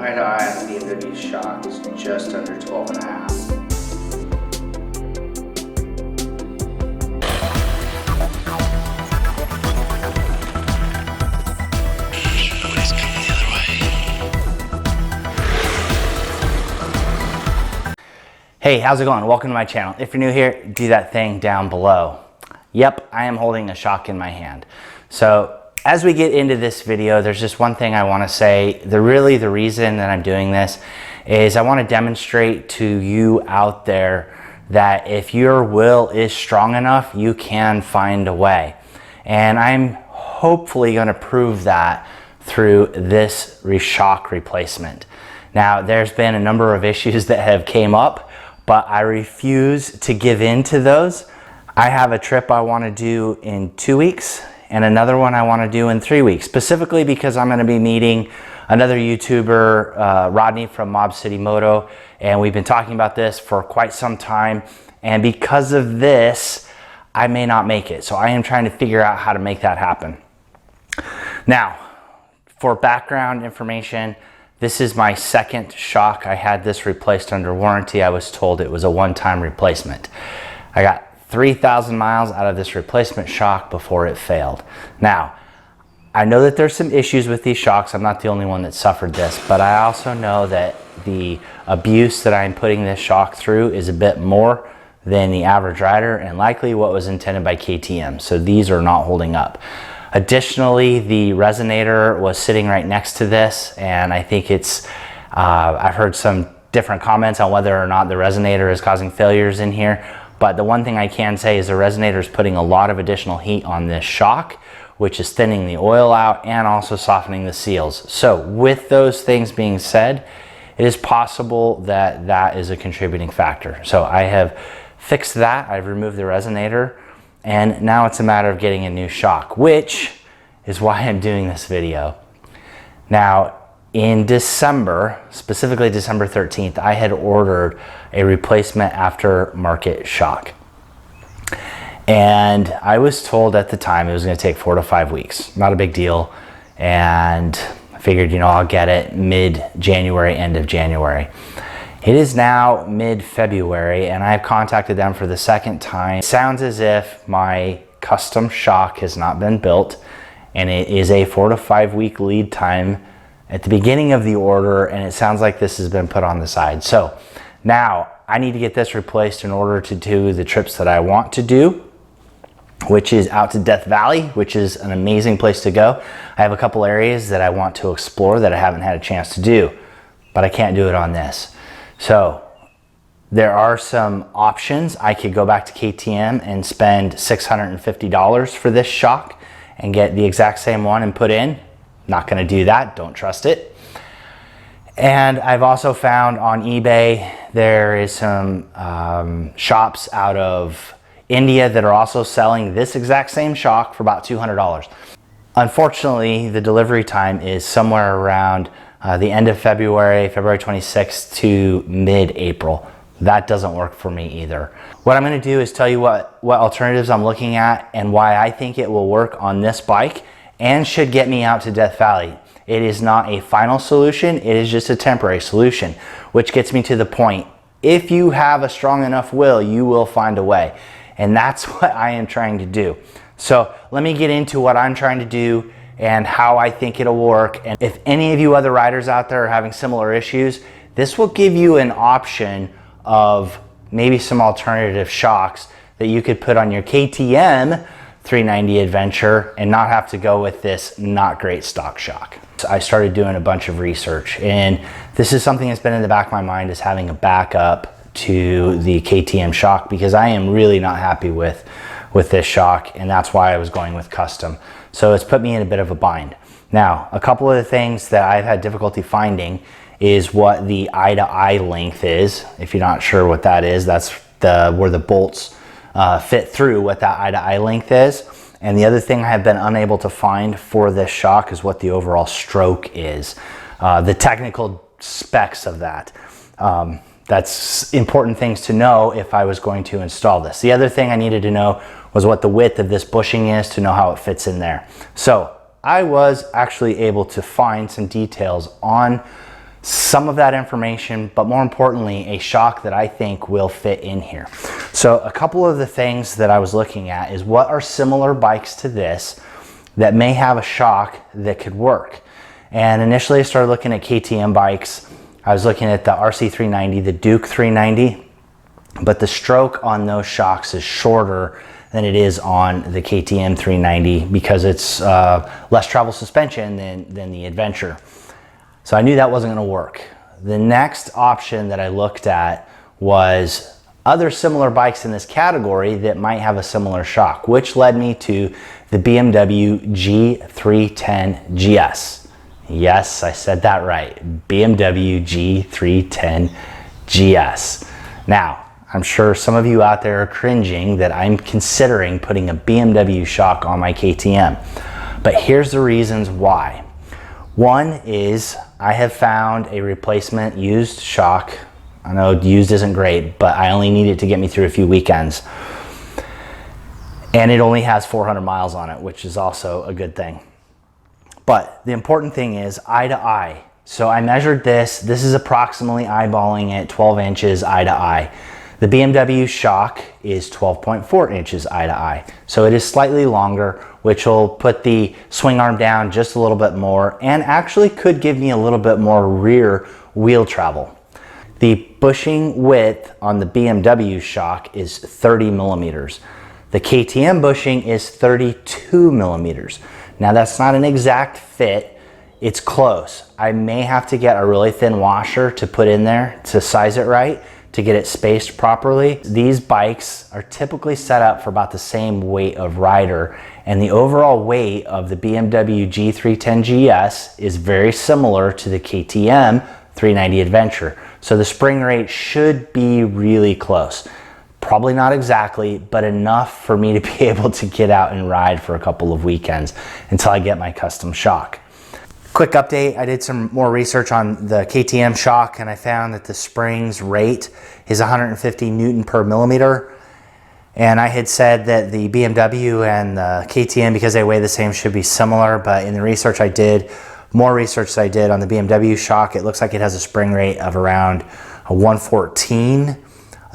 eye to eye on the BMW shock is just under 12 and a half. Hey, how's it going? Welcome to my channel. If you're new here, do that thing down below. Yep, I am holding a shock in my hand. So as we get into this video, there's just one thing I want to say. The reason that I'm doing this is I want to demonstrate to you out there that if your will is strong enough, you can find a way. And I'm hopefully going to prove that through this shock replacement. Now, there's been a number of issues that have came up, but I refuse to give in to those. I have a trip I want to do in 2 weeks and another one I want to do in 3 weeks, specifically because I'm going to be meeting another YouTuber, Rodney from Mob City Moto, and we've been talking about this for quite some time, and because of this, I may not make it. So I am trying to figure out how to make that happen. Now, for background information, this is my second shock. I had this replaced under warranty. I was told it was a one-time replacement. I got 3,000 miles out of this replacement shock before it failed. Now, I know that there's some issues with these shocks. I'm not the only one that suffered this, but I also know that the abuse that I'm putting this shock through is a bit more than the average rider and likely what was intended by KTM. So these are not holding up. Additionally, the resonator was sitting right next to this, and I think it's, I've heard some different comments on whether or not the resonator is causing failures in here, but the one thing I can say is the resonator is putting a lot of additional heat on this shock, which is thinning the oil out and also softening the seals. So with those things being said, it is possible that that is a contributing factor. So I have fixed that, I've removed the resonator, and now it's a matter of getting a new shock, which is why I'm doing this video. Now, in December, specifically December 13th, I had ordered a replacement aftermarket shock. And I was told at the time it was gonna take 4 to 5 weeks. Not a big deal. And I figured, you know, I'll get it mid-January, end of January. It is now mid-February and I've contacted them for the second time. It sounds as if my custom shock has not been built and it is a 4 to 5 week lead time at the beginning of the order, and it sounds like this has been put on the side. So now I need to get this replaced in order to do the trips that I want to do, which is out to Death Valley, which is an amazing place to go. I have a couple areas that I want to explore that I haven't had a chance to do, but I can't do it on this. So there are some options. I could go back to KTM and spend $650 for this shock and get the exact same one and put in. Not gonna do that, don't trust it. And I've also found on eBay, there is some shops out of India that are also selling this exact same shock for about $200. Unfortunately, the delivery time is somewhere around the end of February, February 26th to mid-April. That doesn't work for me either. What I'm gonna do is tell you what alternatives I'm looking at and why I think it will work on this bike and should get me out to Death Valley. It is not a final solution, it is just a temporary solution, which gets me to the point. If you have a strong enough will, you will find a way. And that's what I am trying to do. So let me get into what I'm trying to do and how I think it'll work. And if any of you other riders out there are having similar issues, this will give you an option of maybe some alternative shocks that you could put on your KTM 390 Adventure and not have to go with this not great stock shock. So I started doing a bunch of research, and this is something that's been in the back of my mind, is having a backup to the KTM shock, because I am really not happy with this shock, and that's why I was going with custom. So it's put me in a bit of a bind. Now, a couple of the things that I've had difficulty finding is what the eye-to-eye length is. If you're not sure what that is, that's where the bolts fit through, what that eye-to-eye length is. And the other thing I have been unable to find for this shock is what the overall stroke is, the technical specs of that. That's important things to know if I was going to install this. The other thing I needed to know was what the width of this bushing is to know how it fits in there. So I was actually able to find some details on some of that information, but more importantly, a shock that I think will fit in here. So a couple of the things that I was looking at is what are similar bikes to this that may have a shock that could work. And initially I started looking at KTM bikes. I was looking at the RC390, the Duke 390, but the stroke on those shocks is shorter than it is on the KTM 390 because it's less travel suspension than the Adventure. So I knew that wasn't going to work. The next option that I looked at was other similar bikes in this category that might have a similar shock, which led me to the BMW G310 GS. Yes, I said that right. BMW G310 GS. Now, I'm sure some of you out there are cringing that I'm considering putting a BMW shock on my KTM. But here's the reasons why. One is I have found a replacement used shock. I know used isn't great, but I only need it to get me through a few weekends. And it only has 400 miles on it, which is also a good thing. But the important thing is eye to eye. So I measured this. This is approximately eyeballing it 12 inches eye to eye. The BMW shock is 12.4 inches eye to eye. So it is slightly longer, which will put the swing arm down just a little bit more and actually could give me a little bit more rear wheel travel. The bushing width on the BMW shock is 30 millimeters. The KTM bushing is 32 millimeters. Now that's not an exact fit, it's close. I may have to get a really thin washer to put in there to size it right, to get it spaced properly. These bikes are typically set up for about the same weight of rider, and the overall weight of the BMW G310 GS is very similar to the KTM 390 Adventure. So the spring rate should be really close. Probably not exactly, but enough for me to be able to get out and ride for a couple of weekends until I get my custom shock. Quick update, I did some more research on the KTM shock and I found that the springs rate is 150 Newton per millimeter. And I had said that the BMW and the KTM, because they weigh the same, should be similar, but in the research I did, more research that I did on the BMW shock, it looks like it has a spring rate of around 114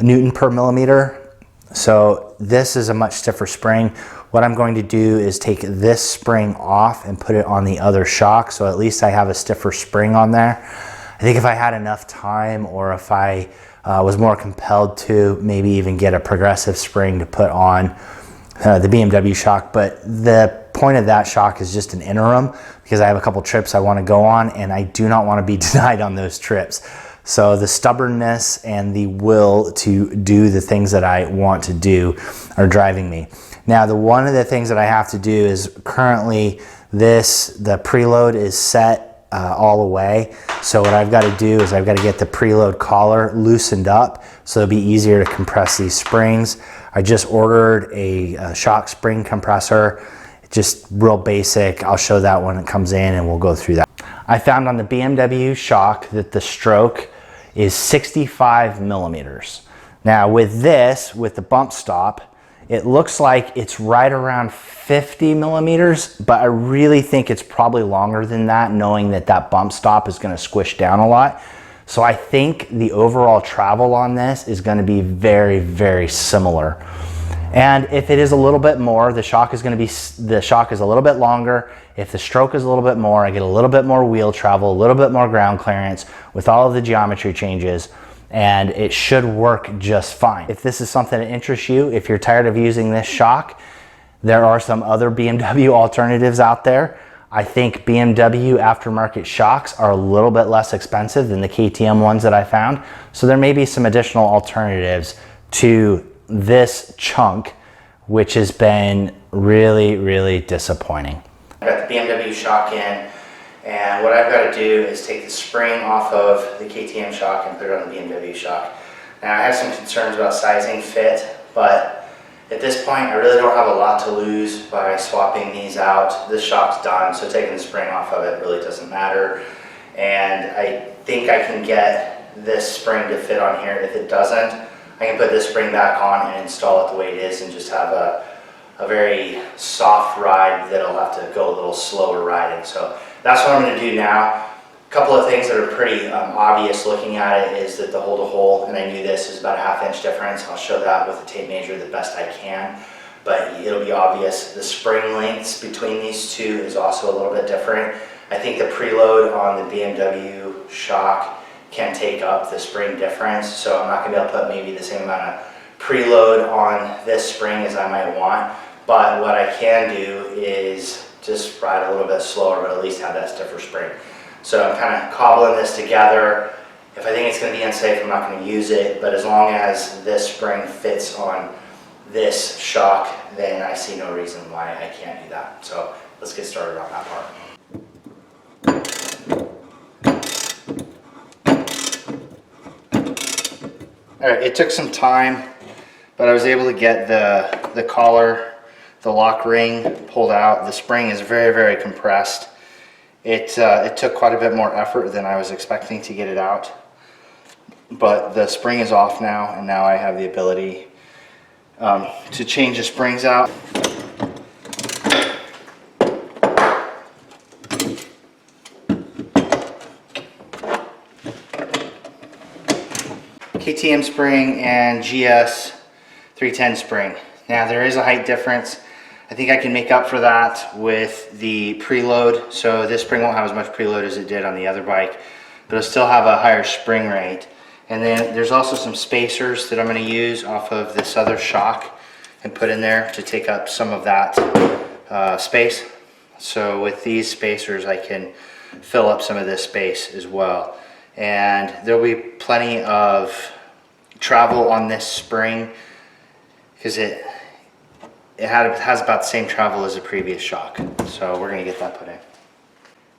Newton per millimeter. So this is a much stiffer spring. What I'm going to do is take this spring off and put it on the other shock, so at least I have a stiffer spring on there. I think if I had enough time, or if I was more compelled to, maybe even get a progressive spring to put on the BMW shock. But the point of that shock is just an interim, because I have a couple trips I want to go on and I do not want to be denied on those trips. So the stubbornness and the will to do the things that I want to do are driving me. Now, one of the things that I have to do is currently the preload is set all the way. So what I've got to do is I've got to get the preload collar loosened up so it'll be easier to compress these springs. I just ordered a shock spring compressor, just real basic. I'll show that when it comes in and we'll go through that. I found on the BMW shock that the stroke is 65 millimeters. Now with the bump stop, it looks like it's right around 50 millimeters, but I really think it's probably longer than that, knowing that that bump stop is going to squish down a lot. So I think the overall travel on this is going to be very, very similar. And if it is a little bit more, the shock is a little bit longer. If the stroke is a little bit more, I get a little bit more wheel travel, a little bit more ground clearance with all of the geometry changes, and it should work just fine. If this is something that interests you, if you're tired of using this shock, there are some other BMW alternatives out there. I think BMW aftermarket shocks are a little bit less expensive than the KTM ones that I found. So there may be some additional alternatives to this chunk, which has been really, really disappointing. I've got the BMW shock in, and what I've got to do is take the spring off of the KTM shock and put it on the BMW shock. Now I have some concerns about sizing fit, but at this point I really don't have a lot to lose by swapping these out. This shock's done, so taking the spring off of it really doesn't matter. And I think I can get this spring to fit on here. If it doesn't, I can put this spring back on and install it the way it is and just have a very soft ride that'll have to go a little slower riding. So that's what I'm going to do now. A couple of things that are pretty obvious looking at it is that the hole to hole, and I knew this, is about a 1/2 inch difference. I'll show that with a tape measure the best I can, but it'll be obvious. The spring lengths between these two is also a little bit different. I think the preload on the BMW shock can take up the spring difference, so I'm not going to be able to put maybe the same amount of preload on this spring as I might want, but what I can do is just ride a little bit slower, but at least have that stiffer spring. So I'm kind of cobbling this together. If I think it's going to be unsafe, I'm not going to use it, but as long as this spring fits on this shock, then I see no reason why I can't do that. So let's get started on that part. All right, it took some time, but I was able to get the collar, the lock ring pulled out. The spring is very, very compressed. It took quite a bit more effort than I was expecting to get it out, but the spring is off now, and now I have the ability to change the springs out. KTM spring and GS 310 spring. Now there is a height difference. I think I can make up for that with the preload. So this spring won't have as much preload as it did on the other bike, but it'll still have a higher spring rate. And then there's also some spacers that I'm going to use off of this other shock and put in there to take up some of that space. So with these spacers I can fill up some of this space as well. And there'll be plenty of travel on this spring because it has about the same travel as the previous shock. So we're going to get that put in.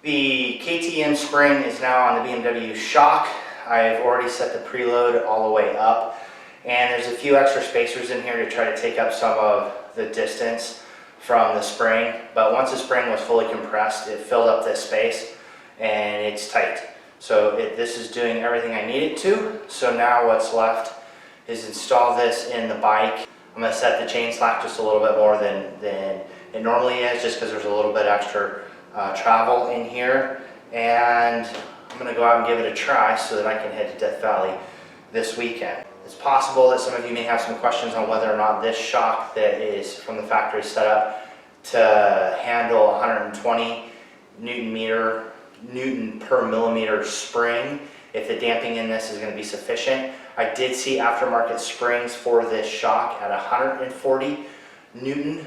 The KTM spring is now on the BMW shock. I've already set the preload all the way up, and there's a few extra spacers in here to try to take up some of the distance from the spring, but once the spring was fully compressed, it filled up this space and it's tight. So this is doing everything I need it to. So now what's left is install this in the bike. I'm going to set the chain slack just a little bit more than it normally is, just because there's a little bit extra travel in here. And I'm going to go out and give it a try so that I can head to Death Valley this weekend. It's possible that some of you may have some questions on whether or not this shock that is from the factory set up to handle 120 Newton per millimeter spring, if the damping in this is going to be sufficient. I did see aftermarket springs for this shock at 140 Newton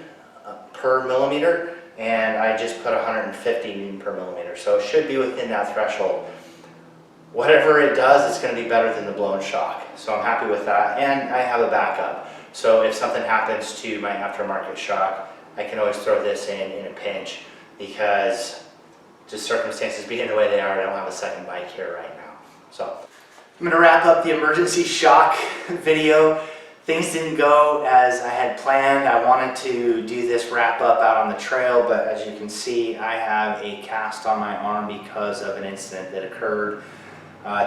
per millimeter, and I just put 150 Newton per millimeter, so it should be within that threshold. Whatever it does, it's going to be better than the blown shock, so I'm happy with that, and I have a backup. So if something happens to my aftermarket shock, I can always throw this in a pinch, because just circumstances being the way they are, I don't have a second bike here right now. So I'm going to wrap up the emergency shock video. Things didn't go as I had planned. I wanted to do this wrap up out on the trail, but as you can see, I have a cast on my arm because of an incident that occurred.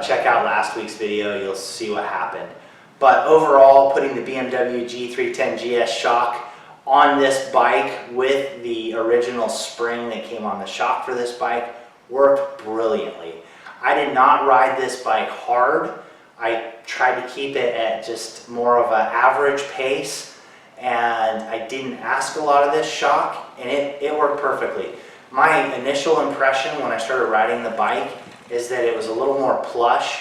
Check out last week's video, you'll see what happened. But overall, putting the BMW G310 GS shock on this bike with the original spring that came on the shock for this bike worked brilliantly. I did not ride this bike hard. I tried to keep it at just more of an average pace, and I didn't ask a lot of this shock, and it worked perfectly. My initial impression when I started riding the bike is that it was a little more plush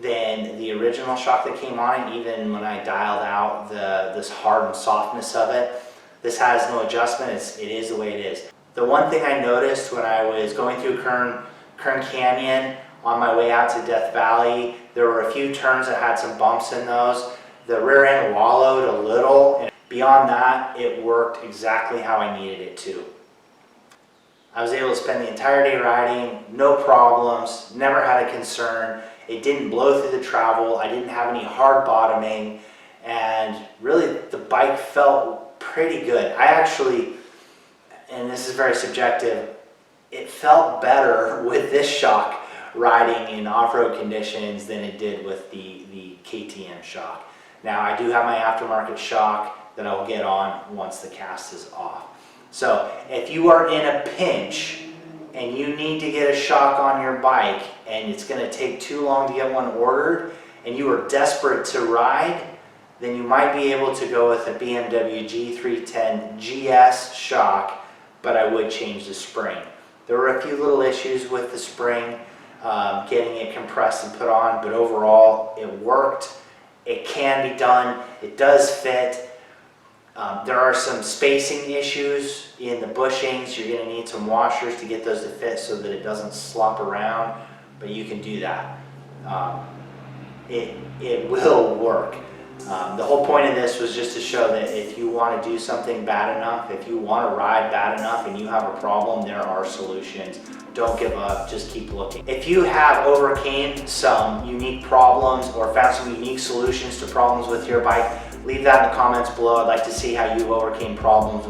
than the original shock that came on it, even when I dialed out this hard and softness of it. This has no adjustment, it is the way it is. The one thing I noticed when I was going through Kern Canyon on my way out to Death Valley, there were a few turns that had some bumps in those. The rear end wallowed a little, and beyond that, it worked exactly how I needed it to. I was able to spend the entire day riding, no problems, never had a concern. It didn't blow through the travel, I didn't have any hard bottoming, and really the bike felt pretty good. I actually, and this is very subjective, it felt better with this shock riding in off-road conditions than it did with the KTM shock. Now I do have my aftermarket shock that I will get on once the cast is off. So if you are in a pinch and you need to get a shock on your bike and it's going to take too long to get one ordered and you are desperate to ride, then you might be able to go with a BMW G310 GS shock, but I would change the spring. There were a few little issues with the spring, getting it compressed and put on, but overall it worked. It can be done. It does fit. There are some spacing issues in the bushings. You're going to need some washers to get those to fit so that it doesn't slop around, but you can do that. It will work. The whole point of this was just to show that if you want to do something bad enough, if you want to ride bad enough and you have a problem, there are solutions. Don't give up, just keep looking. If you have overcame some unique problems or found some unique solutions to problems with your bike, leave that in the comments below. I'd like to see how you overcame problems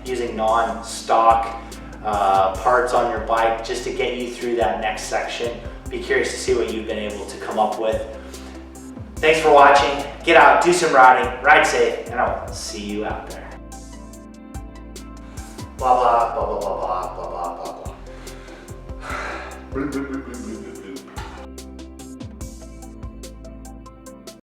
using non-stock parts on your bike just to get you through that next section. Be curious to see what you've been able to come up with. Thanks for watching. Get out, do some riding, ride safe, and I will see you out there. Blah, blah, blah, blah, blah, blah, blah, blah, blah, blah.